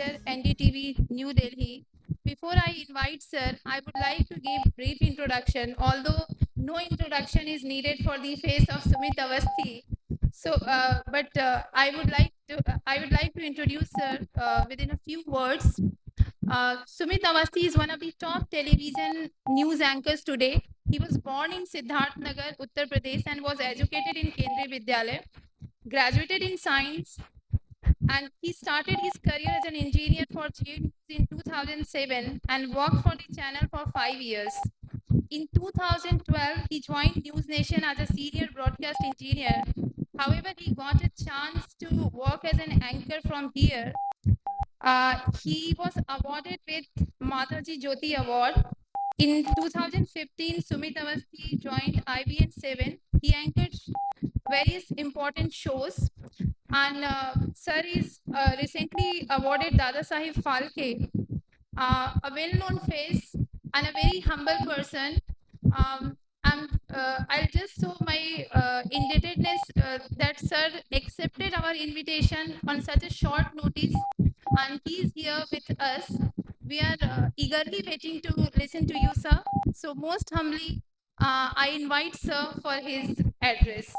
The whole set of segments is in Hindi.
Center, NDTV, New Delhi. Before I invite Sir, I would like to give brief introduction, although no introduction is needed for the face of Sumit Avasthi. I would like to introduce Sir within a few words. Sumit Avasthi is one of the top television news anchors today. He was born in Siddharth Nagar, Uttar Pradesh, and was educated in Kendriya Vidyalaya, graduated in science, and he started his career as an engineer for Jio News in 2007 and worked for the channel for 5 years. In 2012, he joined News Nation as a senior broadcast engineer. However, he got a chance to work as an anchor from here. He was awarded with Mataji Jyoti Award. In 2015, Sumit Avasthi joined IBN 7. He anchored various important shows, and Sir is recently awarded Dada Sahib Phalke, a well-known face and a very humble person. I'll just show my indebtedness that Sir accepted our invitation on such a short notice, and he is here with us. We are eagerly waiting to listen to you, Sir. So most humbly, I invite Sir for his address.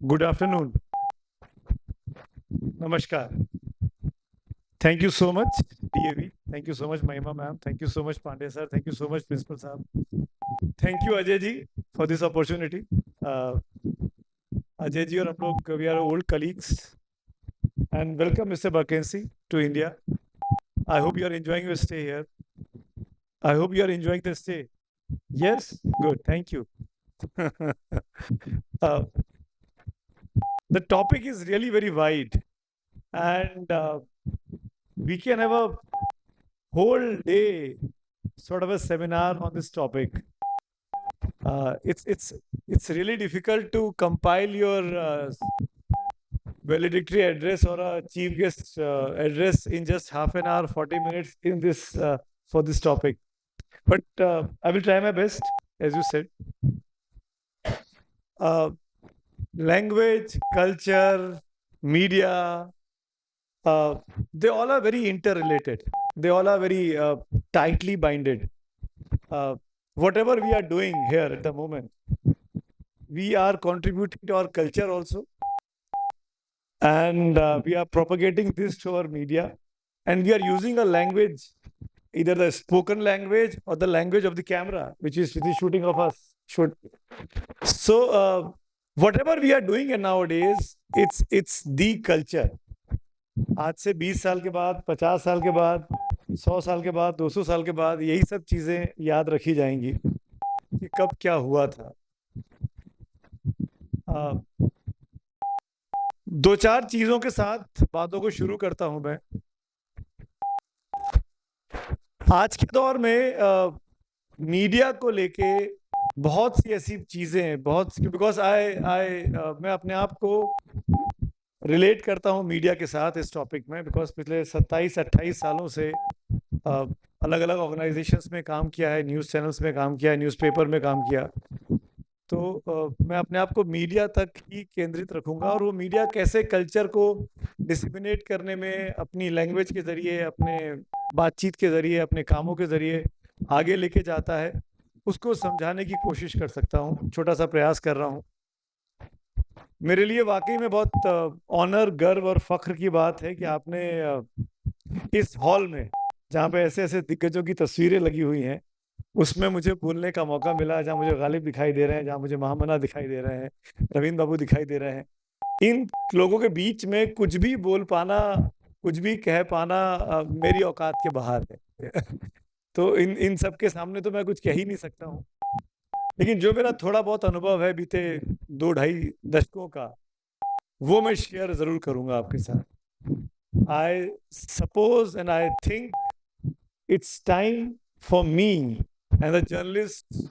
Good afternoon. Namaskar. Thank you so much, DAV. Thank you so much, Mahima ma'am. Thank you so much, Pandey sir. Thank you so much, Principal Saab. Thank you, Ajay ji, for this opportunity. Ajay ji और हम लोग, we are old colleagues. And welcome, Mr. Vacancy, to India. I hope you are enjoying your stay here. I hope you are enjoying the stay. Yes? Good. Thank you. The topic is really very wide, and we can have a whole day sort of a seminar on this topic. It's really difficult to compile your valedictory address or a chief guest address in just half an hour, 40 minutes in this for this topic. But I will try my best, as you said. Language, culture, media, they all are very interrelated. They all are very tightly binded. Whatever we are doing here at the moment, we are contributing to our culture also. And we are propagating this to our media. And we are using a language, either the spoken language or the language of the camera, which is the shooting of us. So, whatever we are doing nowadays, it's the culture. आज से 20 साल के बाद, 50 साल के बाद, 100 साल के बाद, 200 साल के बाद यही सब चीजें याद रखी जाएंगी कि कब क्या हुआ था. दो चार चीजों के साथ बातों को शुरू करता हूं मैं. आज के दौर में मीडिया को लेके बहुत सी ऐसी चीजें हैं, बिकॉज मैं अपने आप को रिलेट करता हूँ मीडिया के साथ इस टॉपिक में, बिकॉज पिछले 27-28 सालों से अलग अलग ऑर्गेनाइजेशंस में काम किया है, न्यूज़ चैनल्स में काम किया है, न्यूज़पेपर में काम किया. तो मैं अपने आप को मीडिया तक ही केंद्रित रखूंगा, और वो मीडिया कैसे कल्चर को डिसिमिनेट करने में अपनी लैंग्वेज के ज़रिए, अपने बातचीत के ज़रिए, अपने कामों के ज़रिए आगे लेके जाता है, उसको समझाने की कोशिश कर सकता हूँ. छोटा सा प्रयास कर रहा हूँ. मेरे लिए वाकई में बहुत ऑनर, गर्व और फख्र की बात है कि आपने इस हॉल में, जहाँ पे ऐसे ऐसे दिग्गजों की तस्वीरें लगी हुई हैं, उसमें मुझे बोलने का मौका मिला, जहाँ मुझे गालिब दिखाई दे रहे हैं, जहाँ मुझे महामना दिखाई दे रहे हैं, रवींद्र बाबू दिखाई दे रहे हैं. इन लोगों के बीच में कुछ भी बोल पाना, कुछ भी कह पाना मेरी औकात के बाहर है. तो इन सब के सामने तो मैं कुछ कह ही नहीं सकता हूँ. लेकिन जो मेरा थोड़ा बहुत अनुभव है बीते 2-2.5 दशकों का, वो मैं शेयर जरूर करूंगा आपके साथ. I suppose and I think it's time for me and the journalists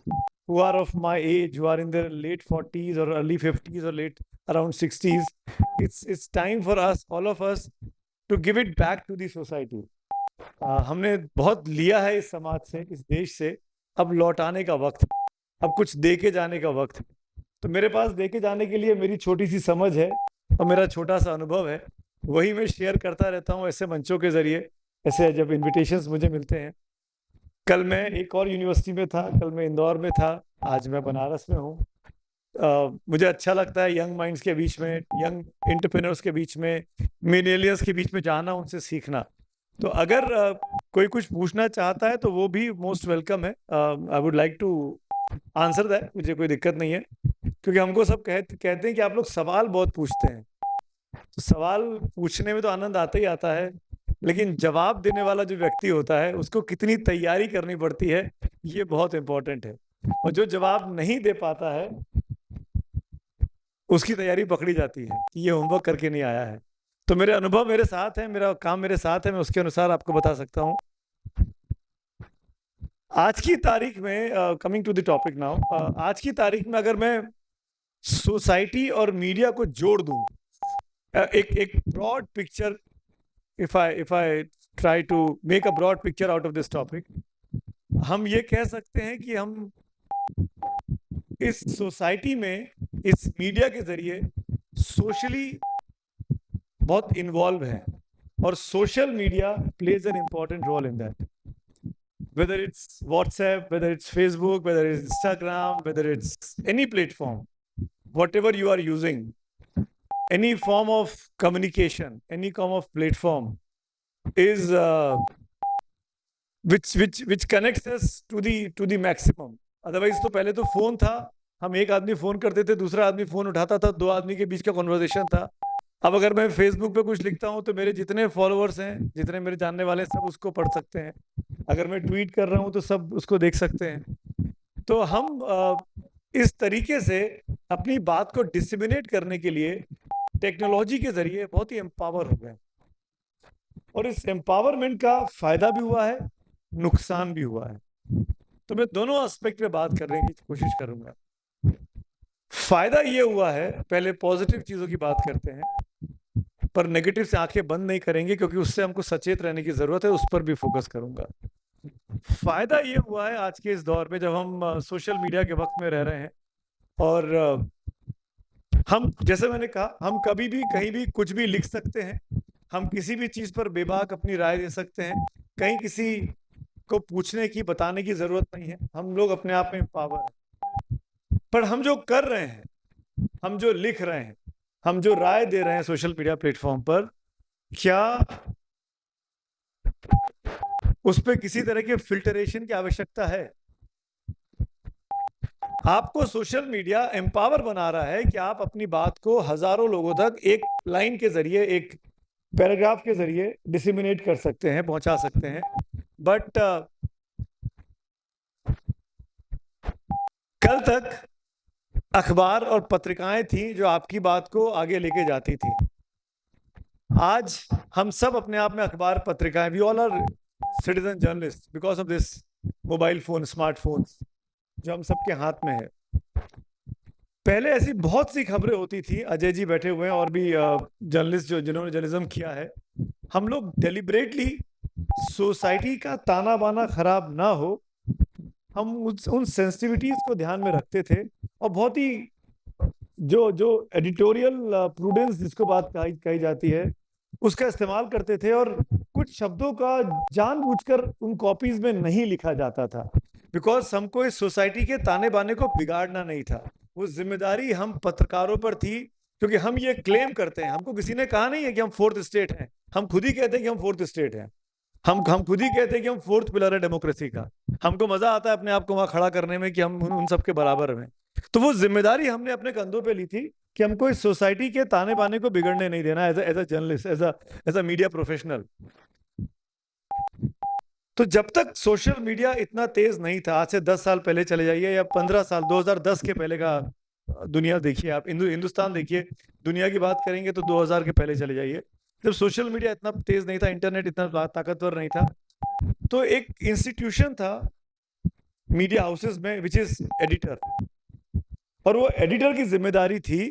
who are of my age, who are in their late 40s or early 50s or late around 60s, it's time for us, all of us, to give it back to the society. हमने बहुत लिया है इस समाज से, इस देश से। अब लौटाने का वक्त है, अब कुछ दे के जाने का वक्त है। तो मेरे पास दे के जाने के लिए मेरी छोटी सी समझ है और मेरा छोटा सा अनुभव है, वही मैं शेयर करता रहता हूँ ऐसे मंचों के जरिए, ऐसे जब इनविटेशंस मुझे मिलते हैं। कल मैं एक और यूनिवर्सिटी में था, कल मैं इंदौर में था, आज मैं बनारस में हूँ। मुझे अच्छा लगता है यंग माइंड्स के बीच में, यंग एंटरप्रेन्योर्स के बीच में, मिलेनियल्स के बीच में जाना, उनसे सीखना। तो अगर कोई कुछ पूछना चाहता है तो वो भी मोस्ट वेलकम है। I would like to answer that, मुझे कोई दिक्कत नहीं है, क्योंकि हमको सब कहते हैं कि आप लोग सवाल बहुत पूछते हैं। तो सवाल पूछने में तो आनंद आता ही आता है, लेकिन जवाब देने वाला जो व्यक्ति होता है उसको कितनी तैयारी करनी पड़ती है, ये बहुत इंपॉर्टेंट है। और जो जवाब नहीं दे पाता है उसकी तैयारी पकड़ी जाती है कि ये होमवर्क करके नहीं आया है। तो मेरे अनुभव मेरे साथ है, मेरा काम मेरे साथ है, मैं उसके अनुसार आपको बता सकता हूँ। आज की तारीख में, coming to the topic now, आज की तारीख में अगर मैं सोसाइटी और मीडिया को जोड़ दूं, एक broad picture, if I try to make a broad picture out of this topic, हम ये कह सकते हैं कि हम इस सोसाइटी में इस मीडिया के जरिए सोशली बहुत इन्वॉल्व है, और social media plays an important role in that, whether it's WhatsApp, whether it's Facebook, whether it's Instagram, whether it's any platform, whatever you are using, any form of communication, any form of platform is which connects us to the maximum. Otherwise तो पहले तो फोन था, हम एक आदमी फोन करते थे, दूसरा आदमी फोन उठाता था, दो आदमी के बीच का कॉन्वर्सेशन था। अब अगर मैं फेसबुक पे कुछ लिखता हूँ तो मेरे जितने फॉलोअर्स हैं, जितने मेरे जानने वाले हैं, सब उसको पढ़ सकते हैं। अगर मैं ट्वीट कर रहा हूँ तो सब उसको देख सकते हैं। तो हम इस तरीके से अपनी बात को डिसिमिनेट करने के लिए टेक्नोलॉजी के जरिए बहुत ही एम्पावर हो गए, और इस एम्पावरमेंट का फायदा भी हुआ है, नुकसान भी हुआ है। तो मैं दोनों एस्पेक्ट पे बात करने की कोशिश करूंगा। फायदा ये हुआ है, पहले पॉजिटिव चीजों की बात करते हैं, पर नेगेटिव से आंखें बंद नहीं करेंगे, क्योंकि उससे हमको सचेत रहने की जरूरत है, उस पर भी फोकस करूंगा। फायदा ये हुआ है आज के इस दौर में, जब हम सोशल मीडिया के वक्त में रह रहे हैं, और हम, जैसे मैंने कहा, हम कभी भी कहीं भी कुछ भी लिख सकते हैं, हम किसी भी चीज पर बेबाक अपनी राय दे सकते हैं, कहीं किसी को पूछने की, बताने की जरूरत नहीं है, हम लोग अपने आप में पावर है। पर हम जो कर रहे हैं, हम जो लिख रहे हैं, हम जो राय दे रहे हैं सोशल मीडिया प्लेटफॉर्म पर, क्या उस पर किसी तरह के फिल्टरेशन की आवश्यकता है? आपको सोशल मीडिया एम्पावर बना रहा है कि आप अपनी बात को हजारों लोगों तक एक लाइन के जरिए, एक पैराग्राफ के जरिए डिसिमिनेट कर सकते हैं, पहुंचा सकते हैं। बट कल तक अखबार और पत्रिकाएं थी जो आपकी बात को आगे लेके जाती थी। आज हम सब अपने आप में अखबार, पत्रिकाएं, we all are citizen journalist because of this mobile phone, smartphones जो हम सबके हाथ में है। पहले ऐसी बहुत सी खबरें होती थी, अजय जी बैठे हुए हैं और भी जर्नलिस्ट जिन्होंने जर्नलिज्म किया है, हम लोग डेलिबरेटली सोसाइटी का ताना बाना खराब ना हो, हम उन सेंसिटिविटीज को ध्यान में रखते थे, और बहुत ही जो एडिटोरियल प्रूडेंस जिसको बात कही जाती है, उसका इस्तेमाल करते थे, और कुछ शब्दों का जानबूझकर उन कॉपीज में नहीं लिखा जाता था, बिकॉज हमको इस सोसाइटी के ताने बाने को बिगाड़ना नहीं था। वो जिम्मेदारी हम पत्रकारों पर थी, क्योंकि हम ये क्लेम करते हैं, हमको किसी ने कहा नहीं है कि हम फोर्थ स्टेट हैं, हम खुद ही कहते हैं कि हम फोर्थ स्टेट हैं, हम खुद ही कहते हैं कि हम फोर्थ पिलर है डेमोक्रेसी का। हमको मजा आता है अपने आप को वहां खड़ा करने में कि हम उन सबके बराबर में। तो वो जिम्मेदारी हमने अपने कंधों पे ली थी कि हमको इस सोसाइटी के ताने बाने को बिगड़ने नहीं देना, as a journalist, as a media professional. तो जब तक सोशल मीडिया इतना तेज नहीं था, आज से 10 साल पहले चले जाइए, या 15 साल, 2010 के पहले का दुनिया देखिए, आप हिंदुस्तान देखिए, दुनिया की बात करेंगे तो 2000 के पहले चले जाइए, जब सोशल मीडिया इतना तेज नहीं था, इंटरनेट इतना ताकतवर नहीं था, तो एक इंस्टीट्यूशन था मीडिया हाउसेस में, विच इज एडिटर, और वो एडिटर की जिम्मेदारी थी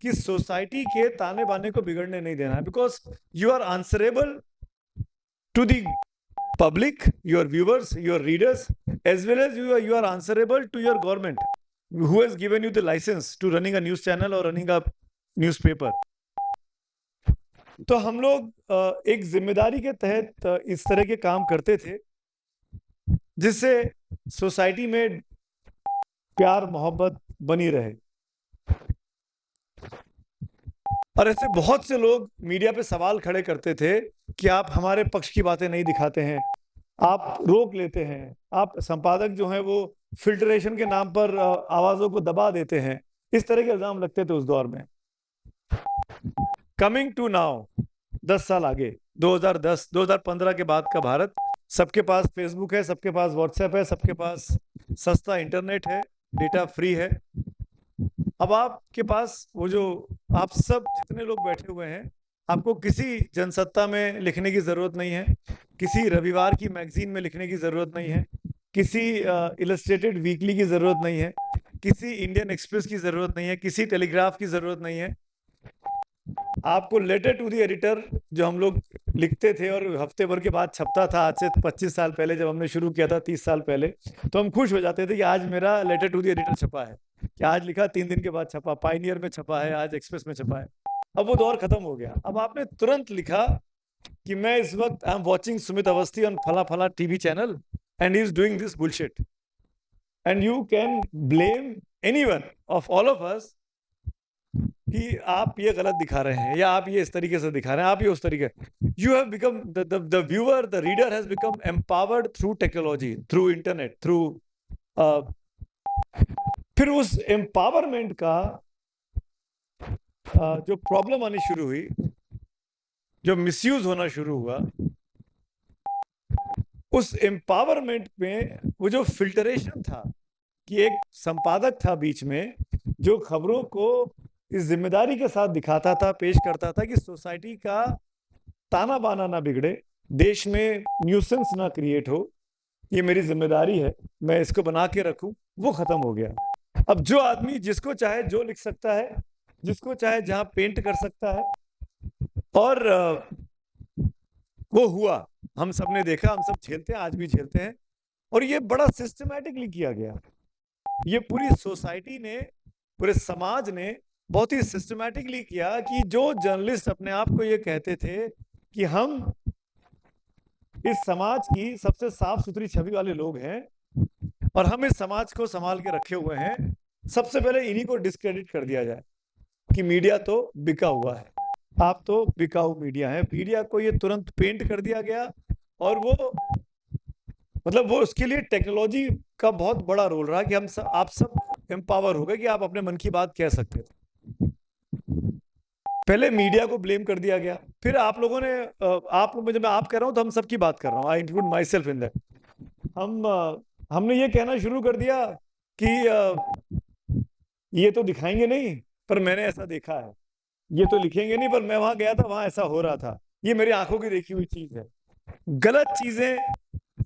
कि सोसाइटी के ताने बाने को बिगड़ने नहीं देना है, because you are answerable to the public, your viewers, your readers, as well as you are answerable to your government who has given you the license to running a news channel or running a newspaper. तो हम लोग एक जिम्मेदारी के तहत इस तरह के काम करते थे जिससे सोसाइटी में प्यार मोहब्बत बनी रहे। और ऐसे बहुत से लोग मीडिया पे सवाल खड़े करते थे कि आप हमारे पक्ष की बातें नहीं दिखाते हैं, आप रोक लेते हैं, आप संपादक जो हैं वो फिल्टरेशन के नाम पर आवाजों को दबा देते हैं। इस तरह के इल्जाम लगते थे उस दौर में। कमिंग टू नाउ, 10 साल आगे, 2010-2015 के बाद का भारत, सबके पास फेसबुक है, सबके पास व्हाट्सएप है, सबके पास सस्ता इंटरनेट है, डेटा फ्री है। अब आपके पास वो जो आप सब जितने लोग बैठे हुए हैं, आपको किसी जनसत्ता में लिखने की जरूरत नहीं है, किसी रविवार की मैगजीन में लिखने की जरूरत नहीं है, किसी इलस्ट्रेटेड वीकली की जरूरत नहीं है, किसी इंडियन एक्सप्रेस की जरूरत नहीं है, किसी टेलीग्राफ की जरूरत नहीं है। आपको लेटर टू द एडिटर जो हम लोग लिखते थे और हफ्ते भर के बाद छपता था, आज से 25 साल पहले जब हमने शुरू किया था, 30 साल पहले, तो हम खुश हो जाते थे कि आज मेरा लेटर टू द एडिटर छपा है, कि आज लिखा 3 दिन के बाद छपा, पायनियर में छपा है, आज एक्सप्रेस में छपा है। अब वो दौर खत्म हो गया। अब आपने तुरंत लिखा कि मैं इस वक्त I am watching Sumit Awasthi on फला फला TV channel and he is doing this bullshit, and you can blame anyone of all of us कि आप ये गलत दिखा रहे हैं या आप ये इस तरीके से दिखा रहे हैं, आप ये उस तरीके। You have become the viewer, the reader has become empowered through technology, through internet, through फिर उस एम्पावरमेंट का जो प्रॉब्लम आनी शुरू हुई, जो मिसयूज होना शुरू हुआ, उस एम्पावरमेंट में वो जो फिल्टरेशन था कि एक संपादक था बीच में जो खबरों को इस जिम्मेदारी के साथ दिखाता था, पेश करता था कि सोसाइटी का ताना बाना ना बिगड़े, देश में न्यूसेंस ना क्रिएट हो, ये मेरी जिम्मेदारी है, मैं इसको बना के रखूं, वो खत्म हो गया। अब जो आदमी जिसको चाहे जो लिख सकता है, जिसको चाहे जहां पेंट कर सकता है, और वो हुआ, हम सब ने देखा, हम सब झेलते हैं, आज भी झेलते हैं। और ये बड़ा सिस्टमैटिकली किया गया, ये पूरी सोसाइटी ने, पूरे समाज ने बहुत ही सिस्टमैटिकली किया कि जो जर्नलिस्ट अपने आप को ये कहते थे कि हम इस समाज की सबसे साफ सुथरी छवि वाले लोग हैं और हम इस समाज को संभाल के रखे हुए हैं, सबसे पहले इन्हीं को डिस्क्रेडिट कर दिया जाए कि मीडिया तो बिका हुआ है, आप तो बिकाऊ मीडिया है। मीडिया को ये तुरंत पेंट कर दिया गया और वो मतलब वो उसके लिए टेक्नोलॉजी का बहुत बड़ा रोल रहा कि आप सब एम्पावर हो गए कि आप अपने मन की बात कह सकते थे। पहले मीडिया को ब्लेम कर दिया गया, फिर आप लोगों ने, आप लोग, जब मैं आप कह रहा हूं तो हम सबकी बात कर रहा हूं, I include my self in that, हमने ये कहना शुरू कर दिया कि ये तो दिखाएंगे नहीं पर मैंने ऐसा देखा है, ये तो लिखेंगे नहीं पर मैं वहां गया था, वहां ऐसा हो रहा था, ये मेरी आंखों की देखी हुई चीज है। गलत चीजें,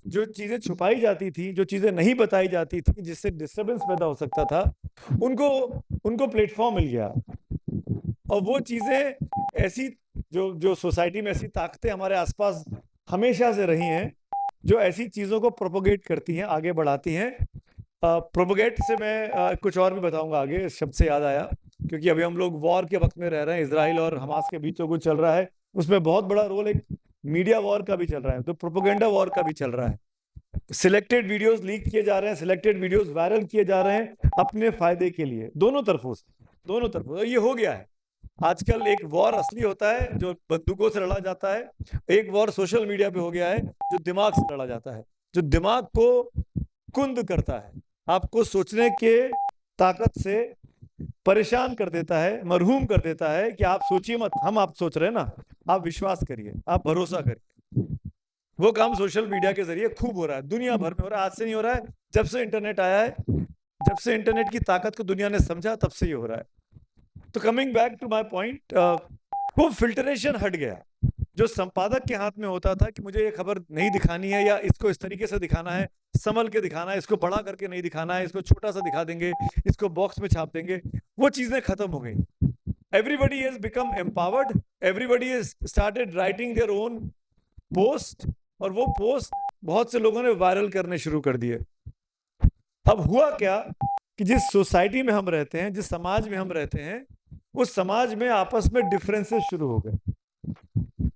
जो चीजें छुपाई जाती थी, जो चीजें नहीं बताई जाती थी, जिससे डिस्टर्बेंस पैदा हो सकता था, उनको प्लेटफॉर्म मिल गया। और वो चीजें ऐसी, जो सोसाइटी में ऐसी ताकतें हमारे आसपास हमेशा से रही हैं जो ऐसी चीजों को प्रोपोगेट करती हैं, आगे बढ़ाती हैं। प्रोपोगेट से मैं कुछ और भी बताऊंगा आगे, इस शब्द से याद आया, क्योंकि अभी हम लोग वॉर के वक्त में रह रहे हैं, इजराइल और हमास के बीच जो कुछ चल रहा है, उसमें बहुत बड़ा रोल एक मीडिया वॉर का भी चल रहा है, तो प्रोपोगेंडा वॉर का भी चल रहा है। सिलेक्टेड वीडियोस लीक किए जा रहे हैं, सिलेक्टेड वीडियोस वायरल किए जा रहे हैं अपने फायदे के लिए, दोनों तरफों से। ये हो गया है आजकल। एक वॉर असली होता है जो बंदूकों से लड़ा जाता है, एक वॉर सोशल मीडिया पे हो गया है जो दिमाग से लड़ा जाता है, जो दिमाग को कुंद करता है, आपको सोचने के ताकत से परेशान कर देता है, मरहूम कर देता है कि आप सोचिए मत, हम आप सोच रहे हैं ना, आप विश्वास करिए, आप भरोसा करिए। वो काम सोशल मीडिया के जरिए खूब हो रहा है, दुनिया भर में हो रहा है, आज से नहीं हो रहा है, जब से इंटरनेट आया है, जब से इंटरनेट की ताकत को दुनिया ने समझा, तब से ये हो रहा है। तो coming back to my point, वो फिल्टरेशन हट गया जो संपादक के हाथ में होता था कि मुझे ये खबर नहीं दिखानी है, या इसको इस तरीके से दिखाना है, संभल के दिखाना है, इसको बड़ा करके नहीं दिखाना है, इसको छोटा सा दिखा देंगे, इसको बॉक्स में छाप देंगे, वो चीजें खत्म हो गई। Everybody has become empowered, everybody has started writing their own post, और वो पोस्ट बहुत से लोगों ने वायरल करने शुरू कर दिए। अब हुआ क्या कि जिस सोसाइटी में हम रहते हैं, जिस समाज में हम रहते हैं, उस समाज में आपस में डिफरेंसेस शुरू हो गए।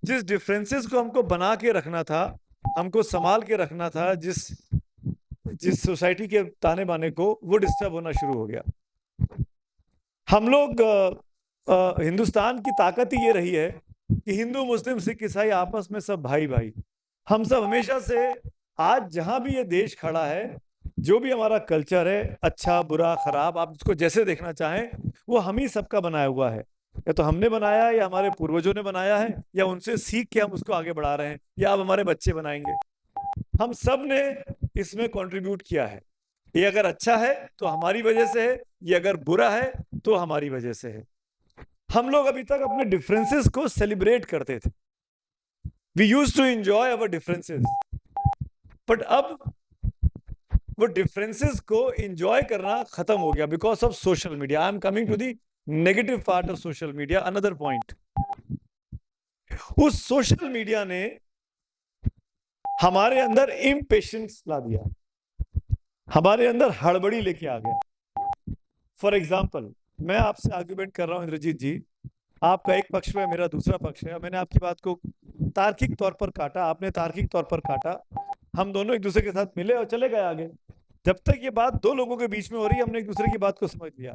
जिस डिफरेंसेस को हमको बना के रखना था, हमको संभाल के रखना था, जिस सोसाइटी के ताने बाने को, वो डिस्टर्ब होना शुरू हो गया। हम लोग हिंदुस्तान की ताकत ही ये रही है कि हिंदू मुस्लिम सिख ईसाई आपस में सब भाई भाई। हम सब हमेशा से, आज जहां भी ये देश खड़ा है, जो भी हमारा कल्चर है, अच्छा बुरा खराब, आप उसको जैसे देखना चाहें, वो हम ही सबका बनाया हुआ है। या तो हमने बनाया है, या हमारे पूर्वजों ने बनाया है, या उनसे सीख के हम उसको आगे बढ़ा रहे हैं, या अब हमारे बच्चे बनाएंगे। हम सब ने इसमें कंट्रीब्यूट किया है। ये अगर अच्छा है तो हमारी वजह से है, ये अगर बुरा है तो हमारी वजह से है। हम लोग अभी तक अपने डिफरेंसेस को सेलिब्रेट करते थे। We use to enjoy our differences, but अब वो डिफरेंसेस को एंजॉय करना खत्म हो गया because of social media. I am coming to the negative part of social media, another point. उस सोशल मीडिया ने हमारे अंदर इम्पेशेंस ला दिया, हमारे अंदर हड़बड़ी लेके आ गया। फॉर एग्जाम्पल, मैं आपसे आर्ग्यूमेंट कर रहा हूं इंद्रजीत जी, आपका एक पक्ष है, मेरा दूसरा पक्ष है। मैंने आपकी बात को तार्किक तौर पर काटा, आपने तार्किक तौर पर काटा, हम दोनों एक दूसरे के साथ मिले और चले गए आगे। जब तक ये बात दो लोगों के बीच में हो रही है, हमने एक दूसरे की बात को समझ लिया।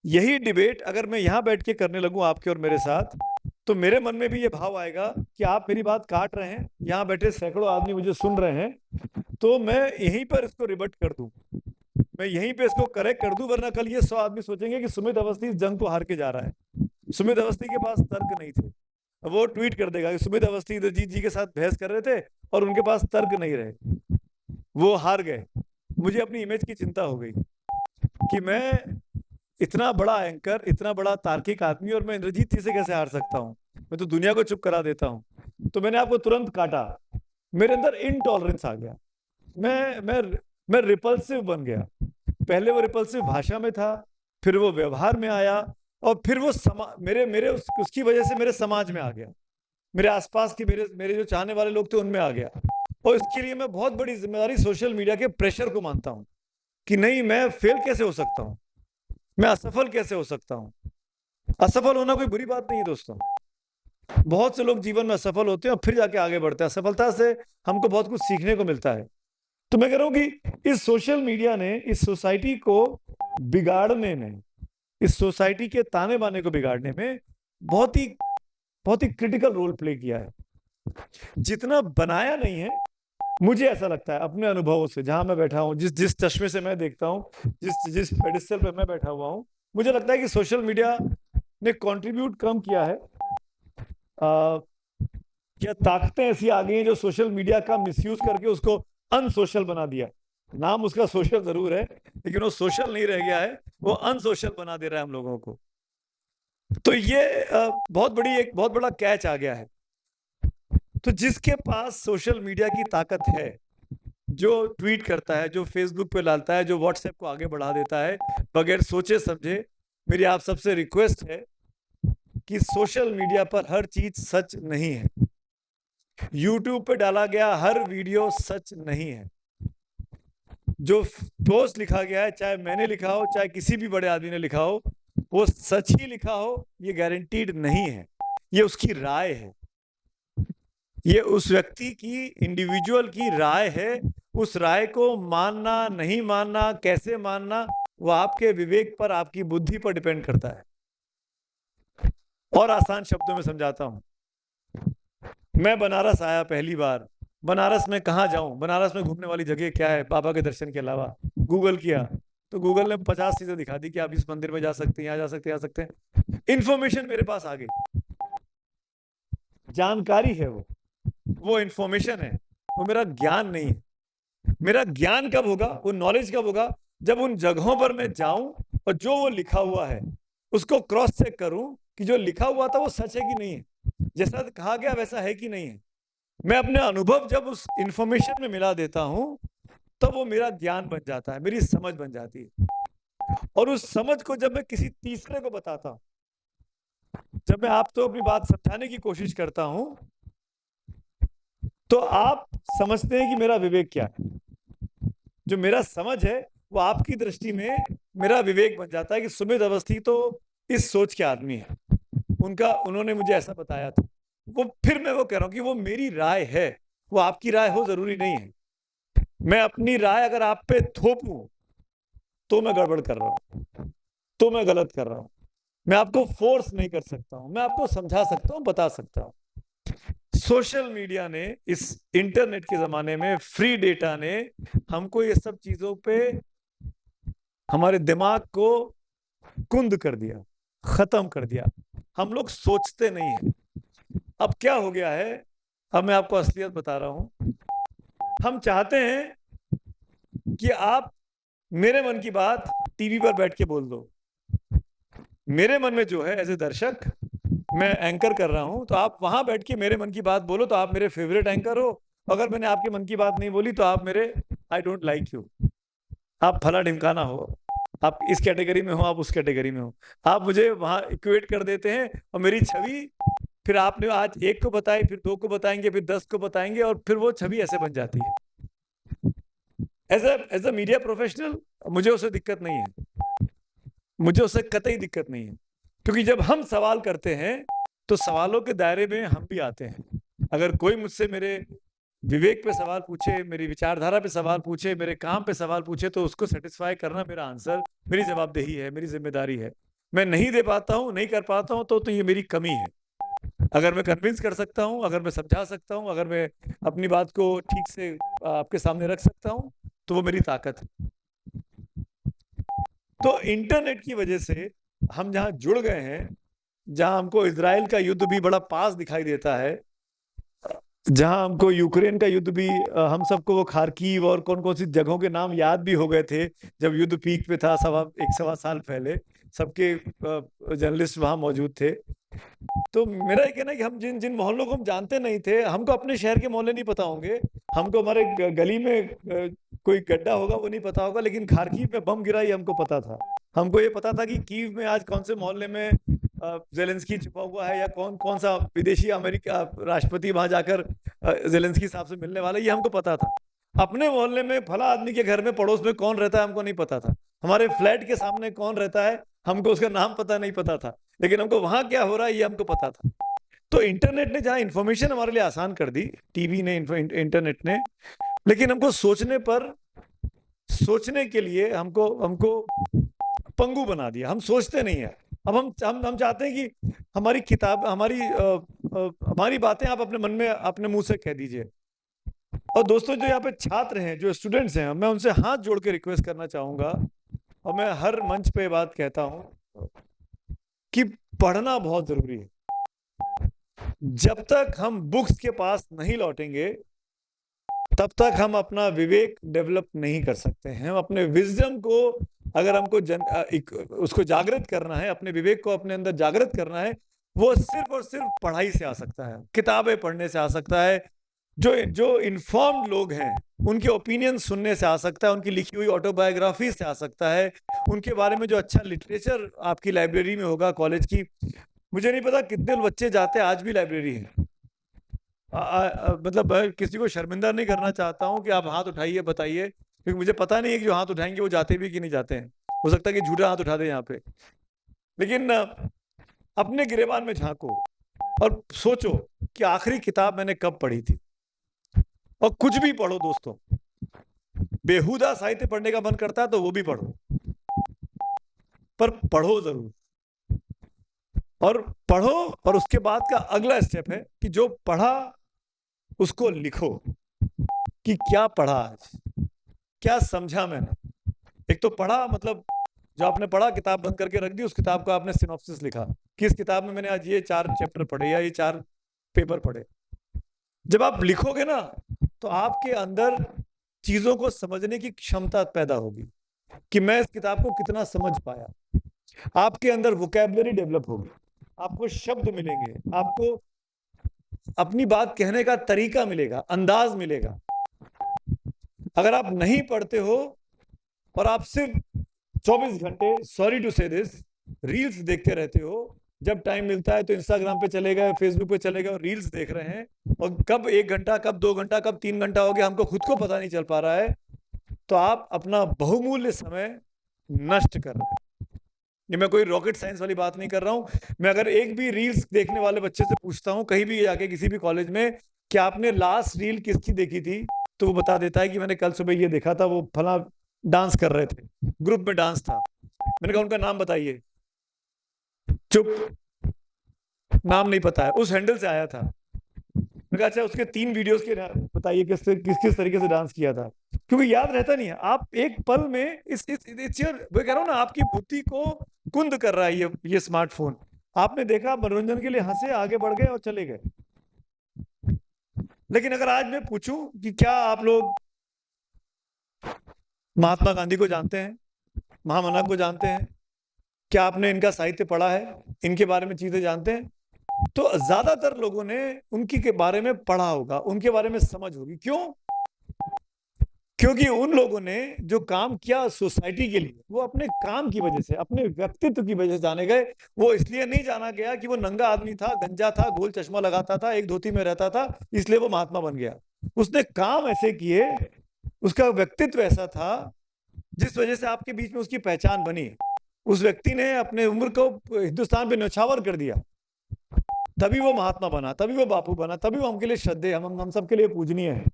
यही डिबेट अगर मैं यहां बैठ के करने लगूं आपके और मेरे साथ, तो मेरे मन में भी ये भाव आएगा कि आप मेरी बात काट रहे हैं, यहाँ बैठे सैकड़ों आदमी मुझे सुन रहे हैं, तो मैं यहीं पर इसको रिबट कर दूं, मैं यहीं पे इसको करेक्ट कर दूं, वरना कल ये 100 आदमी सोचेंगे कि सुमित अवस्थी इस जंग को हार के जा रहा है। सुमित अवस्थी के पास तर्क नहीं थे, वो ट्वीट कर देगा कि सुमित अवस्थी इंद्रजीत जी के साथ बहस कर रहे थे और उनके पास तर्क नहीं रहे, वो हार गए। मुझे अपनी इमेज की चिंता हो गई कि मैं इतना बड़ा एंकर, इतना बड़ा तार्किक आदमी, और मैं इंद्रजीत जी से कैसे हार सकता हूँ, मैं तो दुनिया को चुप करा देता हूँ। तो मैंने आपको तुरंत काटा, मेरे अंदर इनटॉलरेंस आ गया, मैं रिपल्सिव बन गया। पहले वो रिपल्सिव भाषा में था, फिर वो व्यवहार में आया, और फिर वो मेरे उसकी वजह से मेरे समाज में आ गया, मेरे आसपास के मेरे जो चाहने वाले लोग थे उनमें आ गया। और इसके लिए मैं बहुत बड़ी जिम्मेदारी सोशल मीडिया के प्रेशर को मानता हूँ कि नहीं, मैं फेल कैसे हो सकता हूँ, मैं असफल कैसे हो सकता हूँ। असफल होना कोई बुरी बात नहीं है दोस्तों, बहुत से लोग जीवन में असफल होते हैं और फिर जाके आगे बढ़ते हैं। असफलता से हमको बहुत कुछ सीखने को मिलता है। तो मैं कह रहा हूं कि इस सोशल मीडिया ने इस सोसाइटी को बिगाड़ने में, इस सोसाइटी के ताने बाने को बिगाड़ने में बहुत ही क्रिटिकल रोल प्ले किया है। जितना बनाया नहीं है, मुझे ऐसा लगता है अपने अनुभवों से, जहां मैं बैठा हूं, जिस चश्मे से मैं देखता हूं, जिस पेडिस्टल पे मैं बैठा हुआ हूं, मुझे लगता है कि सोशल मीडिया ने कंट्रीब्यूट कम किया है। क्या ताकतें ऐसी आ गई हैं जो सोशल मीडिया का मिसयूज करके उसको अनसोशल बना दिया। नाम उसका सोशल जरूर है, लेकिन वो सोशल नहीं रह गया है, वो अनसोशल बना दे रहा है हम लोगों को। तो ये बहुत बड़ा कैच आ गया है। तो जिसके पास सोशल मीडिया की ताकत है, जो ट्वीट करता है, जो फेसबुक पे डालता है, जो व्हाट्सएप को आगे बढ़ा देता है बगैर सोचे समझे, मेरी आप सबसे रिक्वेस्ट है कि सोशल मीडिया पर हर चीज सच नहीं है। यूट्यूब पे डाला गया हर वीडियो सच नहीं है। जो पोस्ट लिखा गया है, चाहे मैंने लिखा हो, चाहे किसी भी बड़े आदमी ने लिखा हो, वो सच ही लिखा हो, ये गारंटीड नहीं है। ये उसकी राय है, ये उस व्यक्ति की, इंडिविजुअल की राय है। उस राय को मानना नहीं मानना, कैसे मानना, वो आपके विवेक पर, आपकी बुद्धि पर डिपेंड करता है। और आसान शब्दों में समझाता हूं, मैं बनारस आया पहली बार, बनारस में कहाँ जाऊं, बनारस में घूमने वाली जगह क्या है बाबा के दर्शन के अलावा। गूगल किया तो गूगल ने 50 चीजें दिखा दी कि आप इस मंदिर में जा सकते हैं, यहाँ जा सकते हैं, आ सकते हैं। इंफॉर्मेशन मेरे पास आ गई, जानकारी है, वो इंफॉर्मेशन है, वो मेरा ज्ञान नहीं है। मेरा ज्ञान कब होगा, वो नॉलेज कब होगा, जब उन जगहों पर मैं जाऊं और जो वो लिखा हुआ है उसको क्रॉस चेक करूं कि जो लिखा हुआ था वो सच है कि नहीं है, जैसा कहा गया वैसा है कि नहीं है। मैं अपने अनुभव जब उस इंफॉर्मेशन में मिला देता हूं, तब वो मेरा ज्ञान बन जाता है, मेरी समझ बन जाती है। और उस समझ को जब मैं किसी तीसरे को बताता हूं, जब मैं आप तो अपनी बात समझाने की कोशिश करता हूं, तो आप समझते हैं कि मेरा विवेक क्या है। जो मेरा समझ है वो आपकी दृष्टि में मेरा विवेक बन जाता है कि सुमित अवस्थी तो इस सोच के आदमी है, उन्होंने मुझे ऐसा बताया था। वो फिर मैं वो कह रहा हूं कि वो मेरी राय है, वो आपकी राय हो जरूरी नहीं है। मैं अपनी राय अगर आप पे थोपूं तो मैं गड़बड़ कर रहा हूं, तो मैं गलत कर रहा हूं। मैं आपको फोर्स नहीं कर सकता हूं, मैं आपको समझा सकता हूं, बता सकता हूं। सोशल मीडिया ने, इस इंटरनेट के जमाने में, फ्री डेटा ने हमको ये सब चीजों पे हमारे दिमाग को कुंद कर दिया, खत्म कर दिया। हम लोग सोचते नहीं हैं। अब क्या हो गया है, अब मैं आपको असलियत बता रहा हूं। हम चाहते हैं कि आप मेरे मन की बात टीवी पर बैठ के बोल दो। मेरे मन में जो है, एज ए दर्शक, मैं एंकर कर रहा हूं, तो आप वहां बैठ के मेरे मन की बात बोलो तो आप मेरे फेवरेट एंकर हो। अगर मैंने आपके मन की बात नहीं बोली तो आप मेरे आई डोंट लाइक यू, आप फला ढिमकाना हो, आप इस कैटेगरी में हो, आप उस कैटेगरी में हो। आप मुझे वहां इक्वेट कर देते हैं और मेरी छवि फिर आपने आज एक को बताई, फिर दो को बताएंगे, फिर 10 को बताएंगे, और फिर वो छवि ऐसे बन जाती है। एज अ मीडिया प्रोफेशनल मुझे उससे दिक्कत नहीं है, मुझे उससे कतई दिक्कत नहीं है, क्योंकि जब हम सवाल करते हैं तो सवालों के दायरे में हम भी आते हैं। अगर कोई मुझसे मेरे विवेक पे सवाल पूछे, मेरी विचारधारा पे सवाल पूछे, मेरे काम पे सवाल पूछे, तो उसको सेटिस्फाई करना मेरा आंसर, मेरी जवाबदेही है, मेरी जिम्मेदारी है। मैं नहीं दे पाता हूं, नहीं कर पाता हूं, तो ये मेरी कमी है। अगर मैं कन्विंस कर सकता हूं, अगर मैं समझा सकता हूं, अगर मैं अपनी बात को ठीक से आपके सामने रख सकता हूं, तो वो मेरी ताकत है। तो इंटरनेट की वजह से हम जहां जुड़ गए हैं, जहां हमको इजराइल का युद्ध भी बड़ा पास दिखाई देता है, जहां हमको यूक्रेन का युद्ध भी, हम सबको वो खार्कीव और कौन कौन सी जगहों के नाम याद भी हो गए थे जब युद्ध पीक पे था, सवा साल पहले। सबके जर्नलिस्ट वहां मौजूद थे। तो मेरा ये कहना है कि हम जिन जिन मोहल्लों को हम जानते नहीं थे, हमको अपने शहर के मोहल्ले नहीं पता होंगे, हमको हमारे गली में कोई गड्ढा होगा वो नहीं पता होगा, लेकिन खार्कीव में बम गिरा ये हमको पता था। हमको ये पता था कि कीव में आज कौन से मोहल्ले में जेलेंस्की छुपा हुआ है, या कौन कौन सा विदेशी अमेरिका राष्ट्रपति वहां जाकर जेलेंस्की साहब से मिलने वाला, ये हमको पता था। अपने मोहल्ले में फला आदमी के घर में पड़ोस में कौन रहता है हमको नहीं पता था। हमारे फ्लैट के सामने कौन रहता है हमको उसका नाम पता नहीं पता था, लेकिन हमको वहां क्या हो रहा है ये हमको पता था। तो इंटरनेट ने जहां इंफॉर्मेशन हमारे लिए आसान कर दी, टीवी ने, इंटरनेट ने, लेकिन हमको सोचने के लिए हमको पंगु बना दिया। हम सोचते नहीं है। अब हम चाहते हैं कि हमारी बातें आप अपने मन में अपने मुंह से कह दीजिए। और दोस्तों, जो यहाँ पे छात्र हैं, जो स्टूडेंट्स हैं, मैं उनसे हाथ जोड़ के रिक्वेस्ट करना चाहूंगा, और मैं हर मंच पे बात कहता हूं कि पढ़ना बहुत जरूरी है। जब तक हम बुक्स के पास नहीं लौटेंगे तब तक हम अपना विवेक डेवलप नहीं कर सकते हैं। हम अपने विजडम को, अगर हमको उसको जागृत करना है, अपने विवेक को अपने अंदर जागृत करना है, वो सिर्फ और सिर्फ पढ़ाई से आ सकता है, किताबें पढ़ने से आ सकता है, जो इन्फॉर्म्ड लोग हैं उनके ओपिनियन सुनने से आ सकता है, उनकी लिखी हुई ऑटोबायोग्राफी से आ सकता है, उनके बारे में जो अच्छा लिटरेचर आपकी लाइब्रेरी में होगा कॉलेज की। मुझे नहीं पता कितने बच्चे जाते हैं, आज भी लाइब्रेरी है। मतलब किसी को शर्मिंदा नहीं करना चाहता हूं कि आप हाथ उठाइए, बताइए, क्योंकि मुझे पता नहीं है कि जो हाथ उठाएंगे वो जाते भी कि नहीं जाते हैं। हो सकता है कि झूठा हाथ उठा दे यहाँ पे। लेकिन अपने गिरेबान में झांको और सोचो कि आखिरी किताब मैंने कब पढ़ी थी। और कुछ भी पढ़ो दोस्तों, बेहुदा साहित्य पढ़ने का मन करता है तो वो भी पढ़ो, पर पढ़ो जरूर। और पढ़ो, और उसके बाद का अगला स्टेप है कि जो पढ़ा उसको लिखो कि क्या पढ़ा, आज क्या समझा मैंने। एक तो पढ़ा मतलब जो आपने पढ़ा, किताब बंद करके रख दी, उस किताब का आपने सिनॉप्सिस लिखा कि इस किताब में मैंने आज ये 4 चैप्टर पढ़े या ये 4 पेपर पढ़े। जब आप लिखोगे ना तो आपके अंदर चीजों को समझने की क्षमता पैदा होगी कि मैं इस किताब को कितना समझ पाया। आपके अंदर वोकैबुलरी डेवलप होगी, आपको शब्द मिलेंगे, आपको अपनी बात कहने का तरीका मिलेगा, अंदाज मिलेगा। अगर आप नहीं पढ़ते हो और आप सिर्फ 24 घंटे, सॉरी टू से दिस, रील्स देखते रहते हो, जब टाइम मिलता है तो इंस्टाग्राम पे चले गए, फेसबुक पे चले गए और रील्स देख रहे हैं, और कब 1 घंटा, कब 2 घंटा, कब 3 घंटा हो गया हमको खुद को पता नहीं चल पा रहा है, तो आप अपना बहुमूल्य समय नष्ट कर रहे हैं। ये मैं कोई रॉकेट साइंस वाली बात नहीं कर रहा हूं। मैं अगर एक भी रील्स देखने वाले बच्चे से पूछता हूं कहीं भी जाके किसी भी कॉलेज में कि आपने लास्ट रील किसकी देखी थी, तो वो बता देता है कि मैंने कल सुबह ये देखा था, वो फला डांस कर रहे थे, ग्रुप में डांस था। मैंने कहा उनका नाम बताइए, चुप, नाम नहीं पता है, उस हैंडल से आया था। मैंने कहा अच्छा उसके 3 वीडियोस के बताइए किस किस तरीके से डांस किया था, क्योंकि याद रहता नहीं है। आप एक पल में इस वो कह रहा हूं ना, आपकी बुद्धि को कुंद कर रहा है ये स्मार्टफोन। आपने देखा मनोरंजन के लिए हंसे, आगे बढ़ गए और चले गए। लेकिन अगर आज मैं पूछूं कि क्या आप लोग महात्मा गांधी को जानते हैं, महामना को जानते हैं, क्या आपने इनका साहित्य पढ़ा है, इनके बारे में चीजें जानते हैं, तो ज्यादातर लोगों ने उनकी के बारे में पढ़ा होगा, उनके बारे में समझ होगी। क्यों? क्योंकि उन लोगों ने जो काम किया सोसाइटी के लिए, वो अपने काम की वजह से, अपने व्यक्तित्व की वजह से जाने गए। वो इसलिए नहीं जाना गया कि वो नंगा आदमी था, गंजा था, गोल चश्मा लगाता था, एक धोती में रहता था, इसलिए वो महात्मा बन गया। उसने काम ऐसे किए, उसका व्यक्तित्व ऐसा था जिस वजह से आपके बीच में उसकी पहचान बनी। उस व्यक्ति ने अपने उम्र को हिंदुस्तान पे न्यौछावर कर दिया, तभी वो महात्मा बना, तभी वो बापू बना, तभी वो हमके लिए श्रद्धेय, हम सबके लिए पूजनीय है।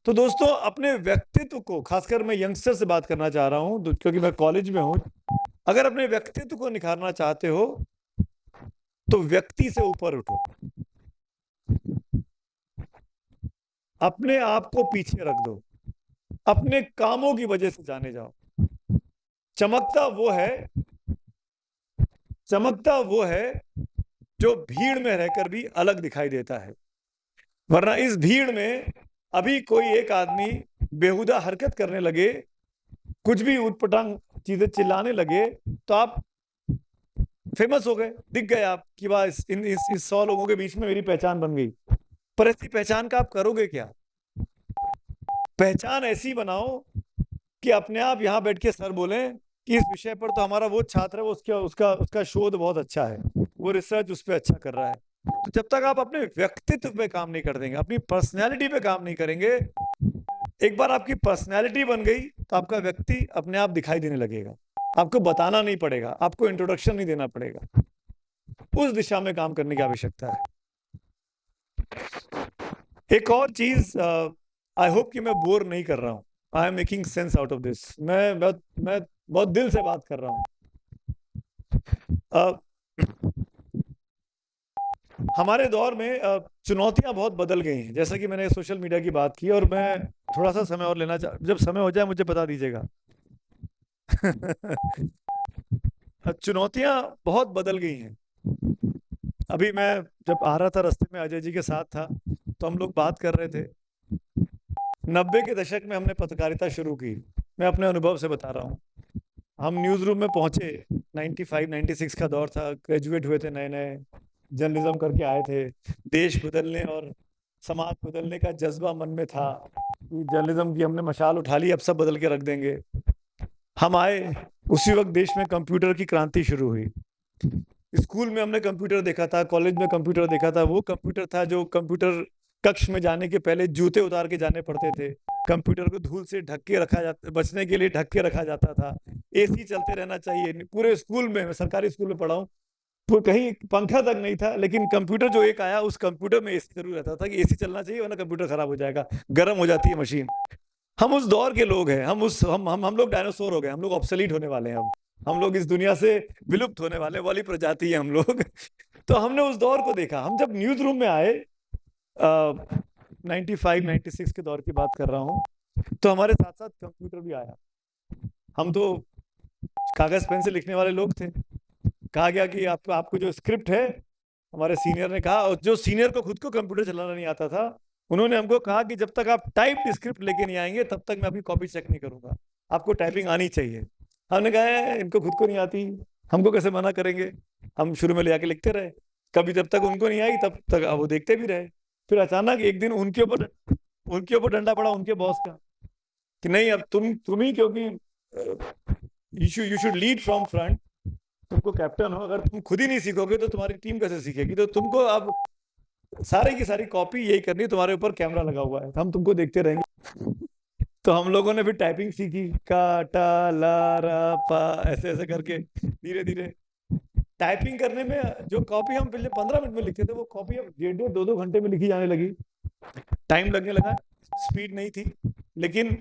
तो दोस्तों, अपने व्यक्तित्व को, खासकर मैं यंगस्टर से बात करना चाह रहा हूं क्योंकि मैं कॉलेज में हूं, अगर अपने व्यक्तित्व को निखारना चाहते हो तो व्यक्ति से ऊपर उठो, अपने आप को पीछे रख दो, अपने कामों की वजह से जाने जाओ। चमकता वो है जो भीड़ में रहकर भी अलग दिखाई देता है। वरना इस भीड़ में अभी कोई एक आदमी बेहुदा हरकत करने लगे, कुछ भी उटपटांग चीजें चिल्लाने लगे, तो आप फेमस हो गए, दिख गए आप कि वाह इस 100 लोगों के बीच में मेरी पहचान बन गई। पर ऐसी पहचान का आप करोगे क्या? पहचान ऐसी बनाओ कि अपने आप यहां बैठ के सर बोलें कि इस विषय पर तो हमारा वो छात्र है, वो उसका शोध बहुत अच्छा है, वो रिसर्च उस पर अच्छा कर रहा है। तो जब तक आप अपने व्यक्तित्व पे काम नहीं कर देंगे, अपनी पर्सनैलिटी पे काम नहीं करेंगे, एक बार आपकी पर्सनैलिटी बन गई तो आपका व्यक्ति अपने आप दिखाई देने लगेगा। आपको बताना नहीं पड़ेगा, आपको इंट्रोडक्शन नहीं देना पड़ेगा। उस दिशा में काम करने की आवश्यकता है। एक और चीज, आई होप कि मैं बोर नहीं कर रहा हूं, I am making sense out of this. मैं बहुत दिल से बात कर रहा हूं। हमारे दौर में चुनौतियां बहुत बदल गई हैं। जैसा कि मैंने सोशल मीडिया की बात की, और मैं थोड़ा सा समय और लेना जब समय हो जाए मुझे बता दीजिएगा। चुनौतियां बहुत बदल गई हैं। अभी मैं जब आ रहा था रास्ते में अजय जी के साथ था, तो हम लोग बात कर रहे थे 90 के दशक में हमने पत्रकारिता शुरू की। मैं अपने अनुभव से बता रहा हूँ। हम न्यूज रूम में पहुंचे, 95-96 का दौर था, ग्रेजुएट हुए थे, नए नए जर्नलिज्म करके आए थे। देश बदलने और समाज बदलने का जज्बा मन में था। जर्नलिज्म की हमने मशाल उठा ली, अब सब बदल के रख देंगे। हम आए, उसी वक्त देश में कंप्यूटर की क्रांति शुरू हुई। स्कूल में हमने कंप्यूटर देखा था, कॉलेज में कंप्यूटर देखा था। वो कंप्यूटर था जो कंप्यूटर कक्ष में जाने के पहले जूते उतार के जाने पड़ते थे। कंप्यूटर को धूल से ढक के रखा जाता, बचने के लिए ढक के रखा जाता था। एसी चलते रहना चाहिए। पूरे स्कूल में, मैं सरकारी स्कूल में पढ़ा हूँ, तो कहीं पंखा तक नहीं था, लेकिन कंप्यूटर जो एक आया, उस कंप्यूटर में एसी जरूर रहता था कि एसी चलना चाहिए वरना कंप्यूटर खराब हो जाएगा, गर्म हो जाती है मशीन। हम उस दौर के लोग हैं। हम लोग डायनासोर हो गए, हम लोग ऑब्सोलीट होने वाले हैं। हम लोग इस दुनिया से विलुप्त होने वाले वाली प्रजाति है हम लोग। तो हमने उस दौर को देखा। हम जब न्यूज रूम में आए, 95-96 के दौर की बात कर रहा हूँ, तो हमारे साथ साथ कंप्यूटर भी आया। हम तो कागज पेन से लिखने वाले लोग थे। कहा गया कि आपको जो स्क्रिप्ट है, हमारे सीनियर ने कहा, और जो सीनियर को खुद को कंप्यूटर चलाना नहीं आता था, उन्होंने हमको कहा कि जब तक आप टाइप स्क्रिप्ट लेके नहीं आएंगे तब तक मैं अपनी कॉपी चेक नहीं करूंगा, आपको टाइपिंग आनी चाहिए। हमने कहा इनको खुद को नहीं आती, हमको कैसे मना करेंगे। हम शुरू में ले आके लिखते रहे, कभी जब तक उनको नहीं आई तब तक वो देखते भी रहे। फिर अचानक एक दिन उनके ऊपर डंडा पड़ा, उनके बॉस का, कि नहीं अब तुम ही, क्योंकि you should lead from front, तुमको कैप्टन हो, अगर तुम खुद ही नहीं सीखोगे तो तुम्हारी टीम कैसे सीखेगी। तो तुमको अब सारे की सारी कॉपी यही करनी, तुम्हारे ऊपर कैमरा लगा हुआ है, हम तुमको देखते रहेंगे। तो हम लोगों ने फिर टाइपिंग सीखी, का टा ला रा पा, ऐसे ऐसे करके धीरे धीरे टाइपिंग करने में जो कॉपी हम पहले 15 मिनट में लिखते थे, वो कॉपी अब 1.5-2 घंटे में लिखी जाने लगी। टाइम लगने लगा, स्पीड नहीं थी। लेकिन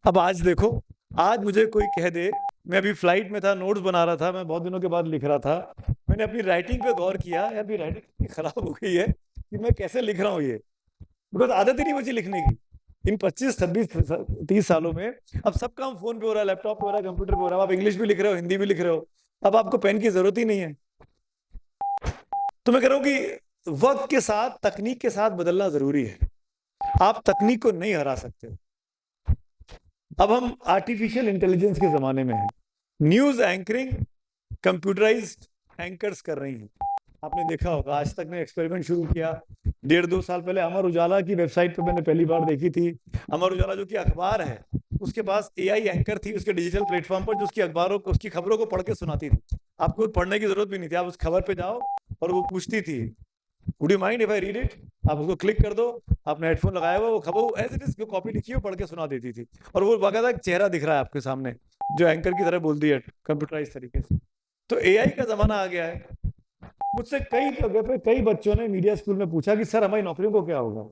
अब आज देखो, आज मुझे कोई कह दे, मैं अभी फ्लाइट में था, नोट्स बना रहा था, मैं बहुत दिनों के बाद लिख रहा था, मैंने अपनी राइटिंग पे गौर किया, यार मेरी राइटिंग इतनी खराब हो गई है कि मैं कैसे लिख रहा हूँ ये, बिकॉज आदत ही नहीं बची लिखने की। इन 25-26-30 सालों में अब सब काम फोन पे हो रहा है, लैपटॉप पे हो रहा है, कंप्यूटर पे हो रहा है, आप इंग्लिश भी लिख रहे हो, हिंदी भी लिख रहे हो, अब आपको पेन की जरूरत ही नहीं है। तो मैं कह रहा हूं कि वक्त के साथ, तकनीक के साथ बदलना जरूरी है, आप तकनीक को नहीं हरा सकते। अब हम आर्टिफिशियल इंटेलिजेंस के जमाने में हैं, न्यूज एंकरिंग कंप्यूटराइज्ड एंकर्स कर रही हैं। आपने देखा होगा, आज तक ने एक्सपेरिमेंट शुरू किया 1.5-2 साल पहले। अमर उजाला की वेबसाइट पे मैंने पहली बार देखी थी। अमर उजाला जो कि अखबार है, उसके पास एआई एंकर थी उसके डिजिटल प्लेटफॉर्म पर, जो उसकी अखबारों को, उसकी खबरों को पढ़ के सुनाती थी। आपको पढ़ने की जरूरत भी नहीं थी, आप उस खबर पे जाओ और वो पूछती थी, would you mind if I read it, आप उसको क्लिक कर दो, आपने हेडफोन लगाया हुआ, वो खबर एज इट इज जो कॉपी लिखी है पढ़ के सुना देती थी। और वो बाकायदा एक चेहरा दिख रहा है आपके सामने जो एंकर की तरह बोलती है कंप्यूटराइज तरीके से। तो एआई का जमाना आ गया है। मुझसे कई जगह पे कई बच्चों ने मीडिया स्कूल में पूछा कि सर हमारी नौकरियों को क्या होगा,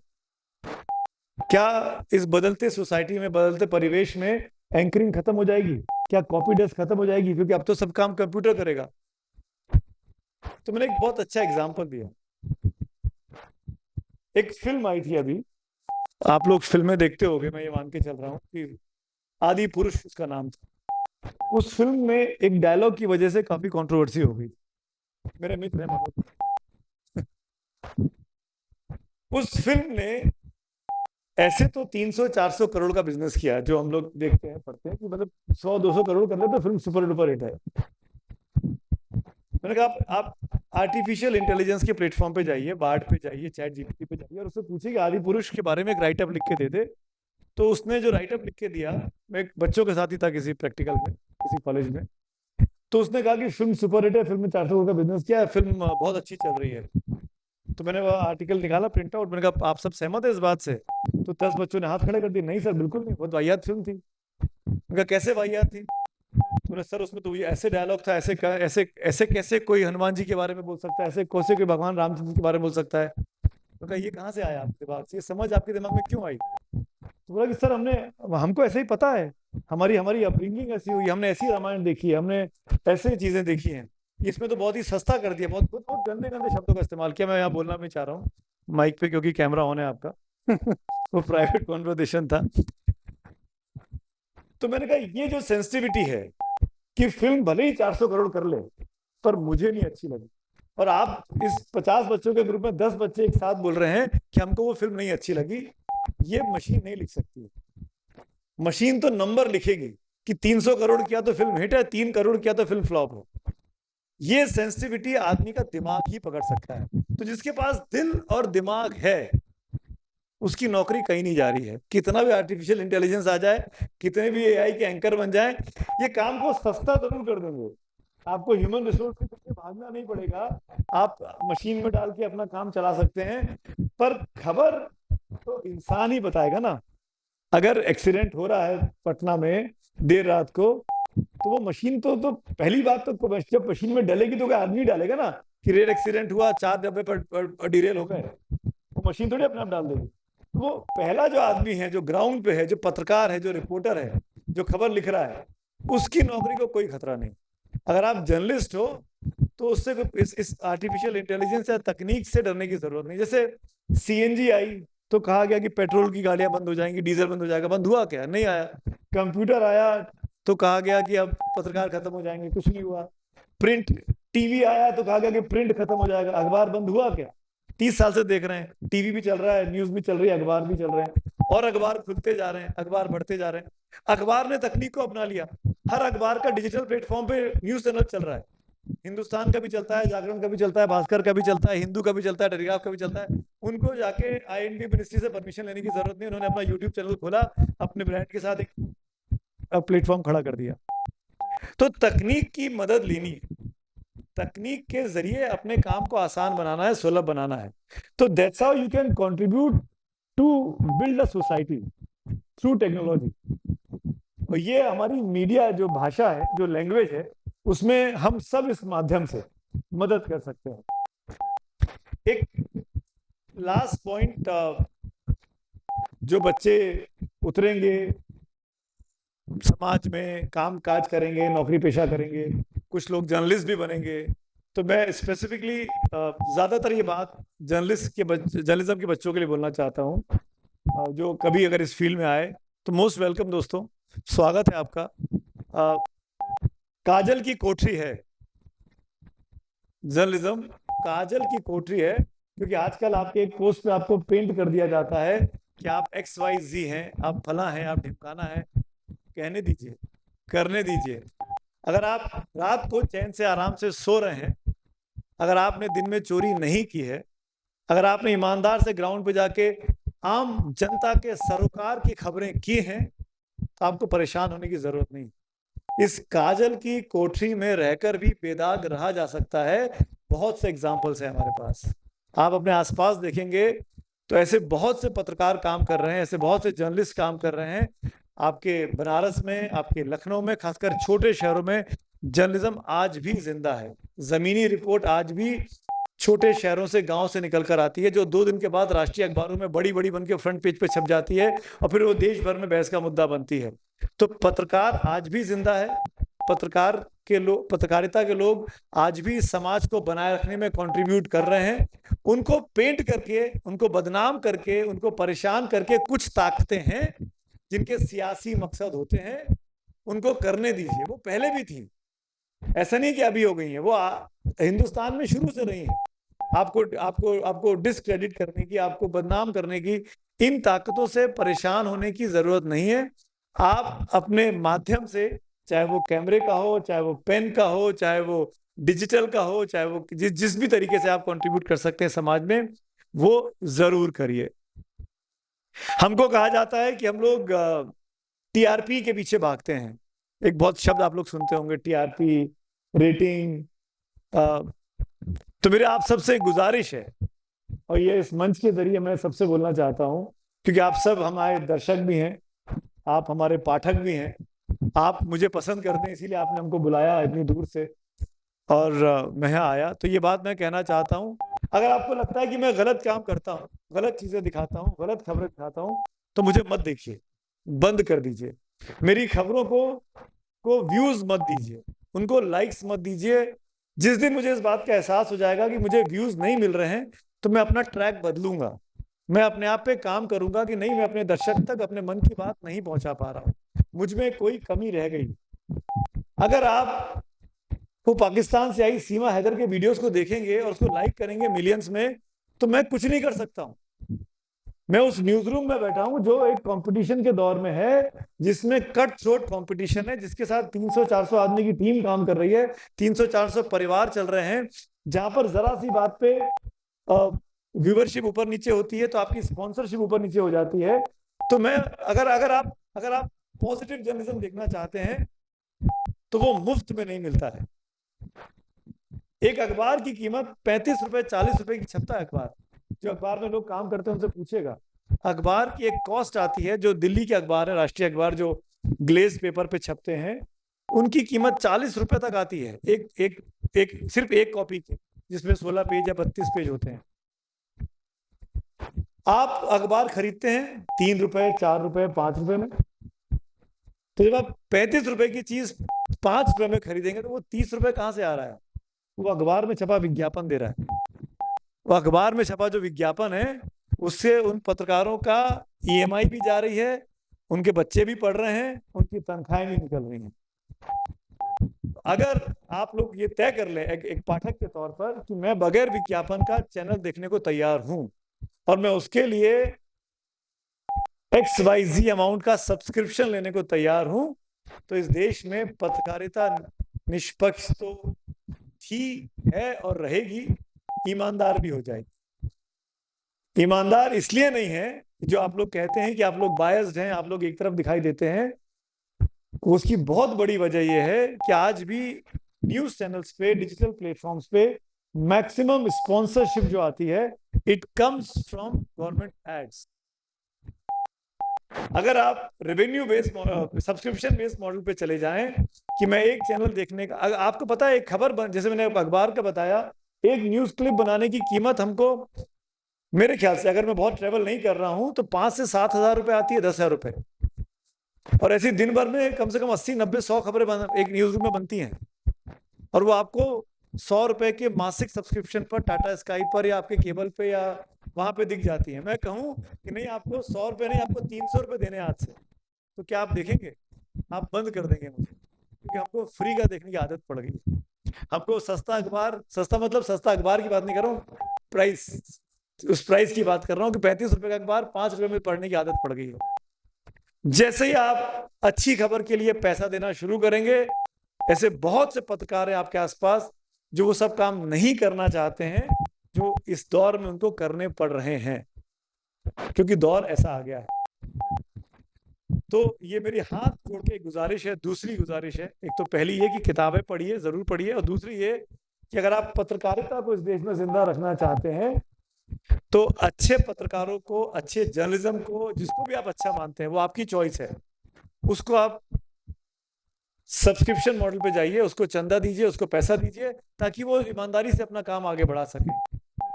क्या इस बदलते सोसाइटी में, बदलते परिवेश में एंकरिंग खत्म हो जाएगी, क्या कॉपी डेस्क खत्म हो जाएगी, क्योंकि अब तो सब काम कंप्यूटर करेगा। तो मैंने एक बहुत अच्छा एग्जांपल दिया। एक फिल्म आई थी अभी, आप लोग फिल्में देखते होंगे, मैं ये मान के चल रहा हूँ कि आदि पुरुष उसका नाम था। उस फिल्म में एक डायलॉग की वजह से काफी कंट्रोवर्सी हो गई। मेरे मित्र हैं मनोज, उस फिल्म ने ऐसे तो 300-400 करोड़ का बिजनेस किया, जो हम लोग देखते हैं, पढ़ते हैं कि मतलब 100-200 करोड़ कर ले तो फिल्म सुपर डुपर हिट है। मैंने कहा आप आर्टिफिशियल इंटेलिजेंस के प्लेटफॉर्म पे जाइए, बार्ड पे जाइए, चैट जीपीटी पे जाइए, और उससे पूछिए कि आदि पुरुष के बारे में एक राइटअप लिख के दे दे। तो उसने जो राइटअप लिख के दिया, मैं एक बच्चों के साथ ही था किसी प्रैक्टिकल में, किसी कॉलेज में, तो उसने कहा कि फिल्म सुपर हिट है, फिल्म में 400 करोड़ का बिजनेस किया है, फिल्म बहुत अच्छी चल रही है। तो मैंने वो आर्टिकल निकाला, प्रिंट आउट, मैंने कहा आप सब सहमत है इस बात से? तो 10 बच्चों ने हाथ खड़े कर दिए, नहीं सर बिल्कुल नहीं, बहुत वाहियात फिल्म थी। मैंने कहा कैसे वाहियात थी? तो सर उसमें तो ये ऐसे डायलॉग था, ऐसे ऐसे ऐसे कैसे कोई हनुमान जी के बारे में बोल सकता है, ऐसे कैसे कोई भगवान रामचंद्र के बारे में बोल सकता है? तो कहा ये कहाँ से आया आपके दिमाग से, ये समझ आपके दिमाग में क्यों आई? तो बोला कि सर हमको ऐसे ही पता है, हमारी हमारी अपब्रिंगिंग ऐसी हुई, हमने ऐसी रामायण देखी है, हमने ऐसे चीजें देखी हैं। इसमें तो बहुत ही सस्ता कर दिया, बहुत बहुत, बहुत गंदे गंदे शब्दों का इस्तेमाल किया। मैं यहाँ बोलना नहीं चाह रहा हूँ माइक पे, क्योंकि कैमरा ऑन है आपका वो प्राइवेट कॉन्वर्सेशन था। तो मैंने कहा ये जो सेंसिटिविटी है कि फिल्म भले ही 400 करोड़ कर ले, पर मुझे नहीं अच्छी लगी, और आप इस 50 बच्चों के ग्रुप में 10 बच्चे एक साथ बोल रहे हैं कि हमको वो फिल्म नहीं अच्छी लगी, ये मशीन नहीं लिख सकती। मशीन तो नंबर लिखेगी कि 300 करोड़ किया तो फिल्म हिट है, 3 करोड़ किया तो फिल्म फ्लॉप हो। ये सेंसिटिविटी आदमी का दिमाग ही पकड़ सकता है। तो जिसके पास दिल और दिमाग है, उसकी नौकरी कहीं नहीं जा रही है। कितना भी आर्टिफिशियल इंटेलिजेंस आ जाए, कितने भी एआई के एंकर बन जाए, ये काम को सस्ता जरूर कर देंगे। आपको ह्यूमन रिसोर्स के पीछे भागना नहीं पड़ेगा, आप मशीन में डाल के अपना काम चला सकते हैं, पर खबर तो इंसान ही बताएगा ना। अगर एक्सीडेंट हो रहा है पटना में देर रात को, तो वो मशीन तो पहली बात तो जब मशीन में डलेगी तो क्या आदमी डालेगा ना कि रेल एक्सीडेंट हुआ, 4 डब्बे पर डिरेल हो गए, वो मशीन थोड़ी अपने आप डाल देगी। वो पहला जो आदमी है, जो ग्राउंड पे है, जो पत्रकार है, जो रिपोर्टर है, जो खबर लिख रहा है, उसकी नौकरी को कोई खतरा नहीं। अगर आप जर्नलिस्ट हो तो उससे इस आर्टिफिशियल इंटेलिजेंस या तकनीक से डरने की जरूरत नहीं। जैसे सीएनजी आई तो कहा गया कि पेट्रोल की गाड़ियां बंद हो जाएंगी, डीजल बंद हो जाएगा, बंद हुआ क्या? नहीं आया। कंप्यूटर आया तो कहा गया कि अब पत्रकार खत्म हो जाएंगे, कुछ नहीं हुआ। प्रिंट टीवी आया तो कहा गया कि प्रिंट खत्म हो जाएगा, अखबार बंद हुआ क्या? 30 साल से देख रहे हैं, टीवी भी चल रहा है, न्यूज भी चल रही है, अखबार भी चल रहे हैं, और अखबार खुलते जा रहे हैं, अखबार बढ़ते जा रहे हैं। अखबार ने तकनीक को अपना लिया, हर अखबार का डिजिटल प्लेटफॉर्म पे न्यूज चैनल चल रहा है। हिंदुस्तान का भी चलता है, जागरण का भी चलता है, भास्कर का भी चलता है, हिंदू का भी चलता है, टेलीग्राफ का भी चलता है। उनको जाके आईएनडी मिनिस्ट्री से परमिशन लेने की जरूरत नहीं, उन्होंने अपना यूट्यूब चैनल खोला, अपने ब्रांड के साथ एक प्लेटफॉर्म खड़ा कर दिया। तो तकनीक की मदद लेनी है, तकनीक के जरिए अपने काम को आसान बनाना है, सुलभ बनाना है। तो that's how you can contribute to build a society through technology. और ये हमारी मीडिया जो भाषा है, जो लैंग्वेज है, उसमें हम सब इस माध्यम से मदद कर सकते हैं। एक लास्ट पॉइंट, जो बच्चे उतरेंगे समाज में, काम काज करेंगे, नौकरी पेशा करेंगे, कुछ लोग जर्नलिस्ट भी बनेंगे, तो मैं स्पेसिफिकली ज्यादातर ये बात जर्नलिज्म के बच्चों के लिए बोलना चाहता हूँ, जो कभी अगर इस फील्ड में आए तो मोस्ट वेलकम दोस्तों, स्वागत है आपका। काजल की कोठरी है जर्नलिज्म, काजल की कोठरी है, क्योंकि आजकल आपके एक पोस्ट पे आपको पेंट कर दिया जाता है कि आप XYZ हैं, आप फला हैं, आप ढिमकाना है। कहने दीजिए, करने दीजिए। अगर आप रात को चैन से आराम से सो रहे हैं, अगर आपने दिन में चोरी नहीं की है, अगर आपने ईमानदार से ग्राउंड पे जाके आम जनता के सरोकार की खबरें की हैं, तो आपको परेशान होने की जरूरत नहीं। इस काजल की कोठरी में रहकर भी बेदाग रहा जा सकता है। बहुत से एग्जाम्पल्स हैं हमारे पास, आप अपने आसपास देखेंगे तो ऐसे बहुत से पत्रकार काम कर रहे हैं, ऐसे बहुत से जर्नलिस्ट काम कर रहे हैं। आपके बनारस में, आपके लखनऊ में, खासकर छोटे शहरों में जर्नलिज्म आज भी जिंदा है। जमीनी रिपोर्ट आज भी छोटे शहरों से, गांव से निकल कर आती है, जो 2 दिन के बाद राष्ट्रीय अखबारों में बड़ी बड़ी बन के फ्रंट पेज पे छप जाती है और फिर वो देश भर में बहस का मुद्दा बनती है। तो पत्रकार आज भी जिंदा है। पत्रकारिता के लोग आज भी समाज को बनाए रखने में कंट्रीब्यूट कर रहे हैं। उनको पेंट करके, उनको बदनाम करके, उनको परेशान करके कुछ ताकतें हैं जिनके सियासी मकसद होते हैं, उनको करने दीजिए। वो पहले भी थी, ऐसा नहीं कि अभी हो गई है, वो हिंदुस्तान में शुरू से रही है। आपको आपको आपको डिस्क्रेडिट करने की, आपको बदनाम करने की, इन ताकतों से परेशान होने की जरूरत नहीं है। आप अपने माध्यम से, चाहे वो कैमरे का हो, चाहे वो पेन का हो, चाहे वो डिजिटल का हो, चाहे वो जिस भी तरीके से आप कंट्रीब्यूट कर सकते हैं समाज में, वो जरूर करिए। हमको कहा जाता है कि हम लोग TRP के पीछे भागते हैं। एक बहुत शब्द आप लोग सुनते होंगे, TRP, रेटिंग। तो मेरे आप सबसे गुजारिश है, और ये इस मंच के जरिए मैं सबसे बोलना चाहता हूं, क्योंकि आप सब हमारे दर्शक भी हैं, आप हमारे पाठक भी हैं, आप मुझे पसंद करते हैं, इसीलिए आपने हमको बुलाया इतनी दूर से और मैं यहाँ आया। तो ये बात मैं कहना चाहता हूँ, अगर आपको लगता है कि मैं गलत काम करता हूँ, गलत चीजें दिखाता हूँ, गलत खबरें दिखाता हूँ, तो मुझे मत देखिए, बंद कर दीजिए। मेरी खबरों को व्यूज मत दीजिए, उनको लाइक्स मत दीजिए। जिस दिन मुझे इस बात का एहसास हो जाएगा कि मुझे व्यूज नहीं मिल रहे हैं, तो मैं अपना ट्रैक बदलूंगा। मैं अपने आप पे काम करूंगा कि नहीं, मैं अपने दर्शक तक अपने मन की बात नहीं पहुंचा पा रहा हूँ, मुझ में कोई कमी रह गई। अगर आप वो पाकिस्तान से आई सीमा हैदर के वीडियोस को देखेंगे और उसको लाइक करेंगे मिलियंस में, तो मैं कुछ नहीं कर सकता हूँ। मैं उस न्यूज रूम में बैठा हूं जो एक कंपटीशन के दौर में है, जिसमें कट थ्रोट कंपटीशन है, जिसके साथ 300-400 आदमी की टीम काम कर रही है, 300-400 परिवार चल रहे हैं, जहां पर जरा सी बात पे व्यूवरशिप ऊपर नीचे होती है तो आपकी स्पॉन्सरशिप ऊपर नीचे हो जाती है। तो मैं अगर आप पॉजिटिव जर्नलिज्म देखना चाहते हैं तो वो मुफ्त में नहीं मिलता है। एक अखबार की कीमत 35 रुपए 40 रुपए की छपता है अखबार। जो अखबार में लोग काम करते हैं उनसे पूछेगा, अखबार की एक कॉस्ट आती है। जो दिल्ली के अखबार है, राष्ट्रीय अखबार जो ग्लेज पेपर पे छपते हैं, उनकी कीमत 40 रुपए तक आती है, सिर्फ एक कॉपी की, जिसमें 16 पेज या 32 पेज होते हैं। आप अखबार खरीदते हैं 3 रुपए 4 रुपए 5 रुपए में, तो जब आप 35 रुपए की चीज 5 रुपए में खरीदेंगे तो वो 30 रुपए कहां से आ रहा है? वो अखबार में छपा विज्ञापन दे रहा है। वो अखबार में छपा जो विज्ञापन है, उससे उन पत्रकारों का EMI भी जा रही है, उनके बच्चे भी पढ़ रहे हैं, उनकी तनख्वाहें भी निकल रही हैं। अगर आप लोग ये तय कर ले एक पाठक के तौर पर कि मैं बगैर विज्ञापन का चैनल देखने को तैयार हूं और मैं उसके लिए XYZ अमाउंट का सब्सक्रिप्शन लेने को तैयार हूं, तो इस देश में पत्रकारिता निष्पक्ष तो थी, है और रहेगी, ईमानदार भी हो जाएगी। ईमानदार इसलिए नहीं है जो आप लोग कहते हैं कि आप लोग बायस्ड हैं, आप लोग एक तरफ दिखाई देते हैं। उसकी बहुत बड़ी वजह यह है कि आज भी न्यूज चैनल्स पे, डिजिटल प्लेटफॉर्म्स पे मैक्सिमम स्पॉन्सरशिप जो आती है it comes from government ads. अगर आप revenue based subscription based model पे चले जाएं कि मैं एक चैनल देखने का, आपको पता है एक खबर जैसे मैंने अखबार का बताया, एक न्यूज क्लिप बनाने की कीमत हमको मेरे ख्याल से, अगर मैं बहुत ट्रेवल नहीं कर रहा हूं तो 5 से 7 हजार रुपए आती है, 10,000 रुपए। और ऐसी दिन भर में कम से कम 80, 90, 100 खबरें एक न्यूज रूम में बनती हैं, और वो आपको 100 रुपए के मासिक सब्सक्रिप्शन पर टाटा स्काई पर या आपके केबल पे या वहां पे दिख जाती है। मैं कहूं कि नहीं, आपको 100 रुपए नहीं, आपको 300 रुपए देने आज से, तो क्या आप देखेंगे? आप बंद कर देंगे मुझे, क्योंकि हमको फ्री का देखने की आदत पड़ गई। हमको सस्ता अखबार, सस्ता मतलब सस्ता अखबार की बात नहीं कर रहा हूँ, प्राइस, उस प्राइस की बात कर रहा हूँ कि 35 रुपए का अखबार 5 रुपए में पढ़ने की आदत पड़ गई है। जैसे ही आप अच्छी खबर के लिए पैसा देना शुरू करेंगे, ऐसे बहुत से पत्रकार हैं आपके आसपास जो वो सब काम नहीं करना चाहते हैं जो इस दौर में उनको करने पड़ रहे हैं, क्योंकि दौर ऐसा आ गया है। तो ये मेरी हाथ जोड़ के गुजारिश है। दूसरी गुजारिश है, एक तो पहली ये कि किताबें पढ़िए, जरूर पढ़िए, और दूसरी ये कि अगर आप पत्रकारिता को इस देश में जिंदा रखना चाहते हैं तो अच्छे पत्रकारों को, अच्छे जर्नलिज्म को, जिसको भी आप अच्छा मानते हैं, वो आपकी चॉइस है, उसको आप सब्सक्रिप्शन मॉडल पे जाइए, उसको चंदा दीजिए, उसको पैसा दीजिए, ताकि वो ईमानदारी से अपना काम आगे बढ़ा सके।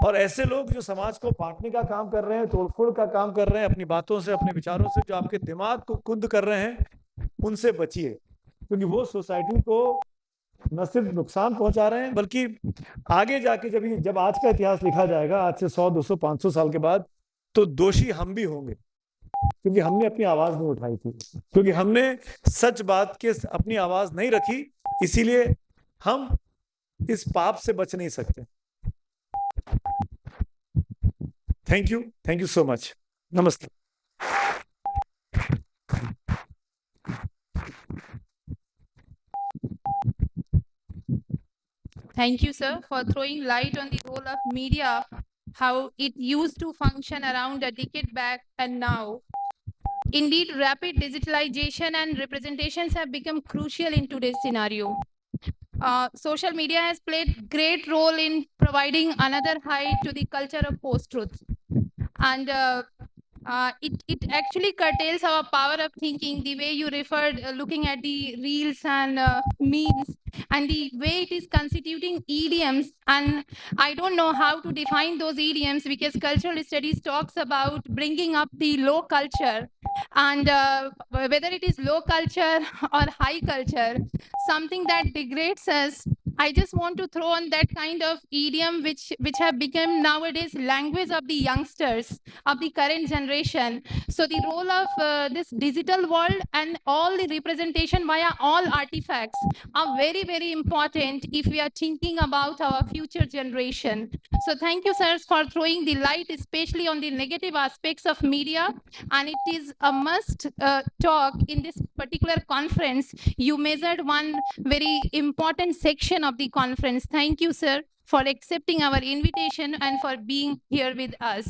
और ऐसे लोग जो समाज को बांटने का काम कर रहे हैं, तोड़फोड़ का काम कर रहे हैं, अपनी बातों से, अपने विचारों से, जो आपके दिमाग को कुंद कर रहे हैं, उनसे बचिए, क्योंकि वो सोसाइटी को न सिर्फ नुकसान पहुंचा रहे हैं, बल्कि आगे जाके जब आज का इतिहास लिखा जाएगा, आज से 100, 200, 500 साल के बाद, तो दोषी हम भी होंगे, क्योंकि हमने अपनी आवाज नहीं उठाई थी, क्योंकि हमने सच बात के अपनी आवाज नहीं रखी, इसीलिए हम इस पाप से बच नहीं सकते। Thank you so much. नमस्ते। Thank you, sir, for throwing light on the role of media, how it used to function around a decade back and now. Indeed, rapid digitalization and representations have become crucial in today's scenario. Social media has played great role in providing another height to the culture of post-truth. And it actually curtails our power of thinking, the way you referred, looking at the reels and memes, and the way it is constituting idioms. And I don't know how to define those idioms, because cultural studies talks about bringing up the low culture, and whether it is low culture or high culture, something that degrades us. I just want to throw on that kind of idiom which have become nowadays language of the youngsters of the current generation. So the role of this digital world and all the representation via all artifacts are very, very important if we are thinking about our future generation. So thank you, sirs, for throwing the light, especially on the negative aspects of media. And it is a must talk in this particular conference. You measured one very important section of the conference. Thank you, sir, for accepting our invitation and for being here with us.